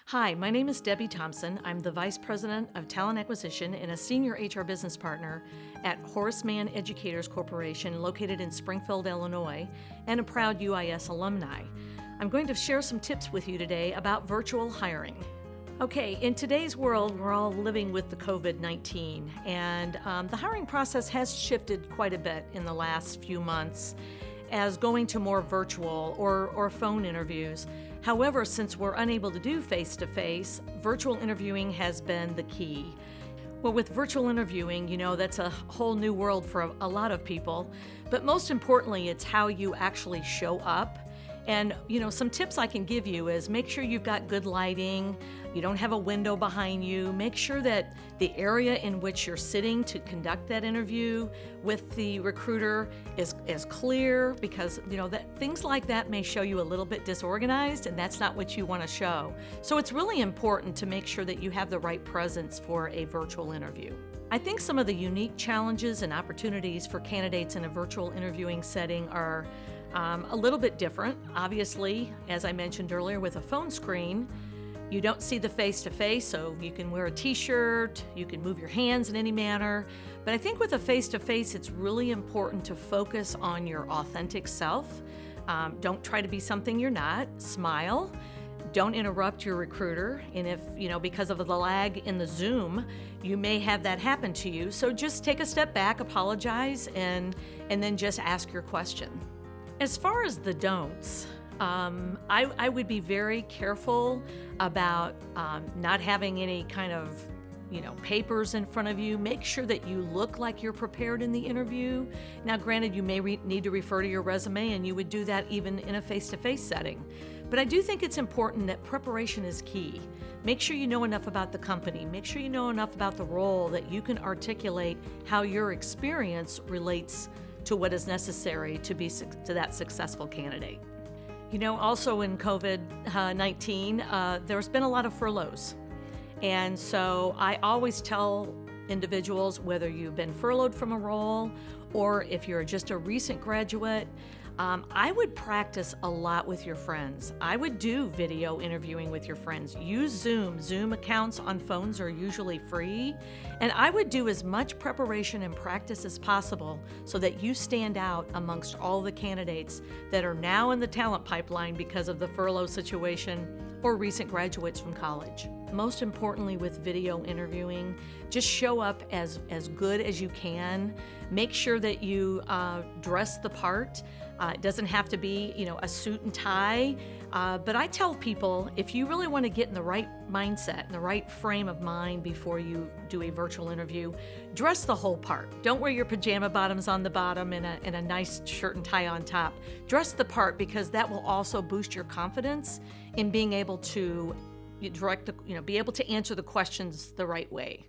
Hi, my name is Debbie Thompson. I'm the Vice President of Talent Acquisition and a Senior HR Business Partner at Horace Mann Educators Corporation located in Springfield, Illinois, and a proud UIS alumni. I'm going to share some tips with you today about virtual hiring. Okay, in today's world, we're all living with the COVID-19, and the hiring process has shifted quite a bit in the last few months as going to more virtual or phone interviews. However, since we're unable to do face-to-face, virtual interviewing has been the key. Well, with virtual interviewing, that's a whole new world for a lot of people, but most importantly, it's how you actually show up. And, some tips I can give you is make sure you've got good lighting, you don't have a window behind you, make sure that the area in which you're sitting to conduct that interview with the recruiter is clear, because, that things like that may show you a little bit disorganized, and that's not what you want to show. So it's really important to make sure that you have the right presence for a virtual interview. I think some of the unique challenges and opportunities for candidates in a virtual interviewing setting are a little bit different. Obviously, as I mentioned earlier, with a phone screen, you don't see the face-to-face, so you can wear a t-shirt, you can move your hands in any manner. But I think with a face-to-face, it's really important to focus on your authentic self. Don't try to be something you're not. Smile. Don't interrupt your recruiter. And if, because of the lag in the Zoom, you may have that happen to you. So just take a step back, apologize, and then just ask your question. As far as the don'ts, I would be very careful about not having any kind of papers in front of you. Make sure that you look like you're prepared in the interview. Now, granted, you may need to refer to your resume, and you would do that even in a face-to-face setting. But I do think it's important that preparation is key. Make sure you know enough about the company. Make sure you know enough about the role that you can articulate how your experience relates to what is necessary to be to that successful candidate. Also in COVID-19, there's been a lot of furloughs. And so I always tell individuals, whether you've been furloughed from a role or if you're just a recent graduate, I would practice a lot with your friends. I would do video interviewing with your friends. Use Zoom. Zoom accounts on phones are usually free. And I would do as much preparation and practice as possible so that you stand out amongst all the candidates that are now in the talent pipeline because of the furlough situation or recent graduates from college. Most importantly, with video interviewing, just show up as good as you can. Make sure that you dress the part. It doesn't have to be, a suit and tie. But I tell people, if you really want to get in the right mindset and the right frame of mind before you do a virtual interview, dress the whole part. Don't wear your pajama bottoms on the bottom and a nice shirt and tie on top. Dress the part, because that will also boost your confidence in being able to be able to answer the questions the right way.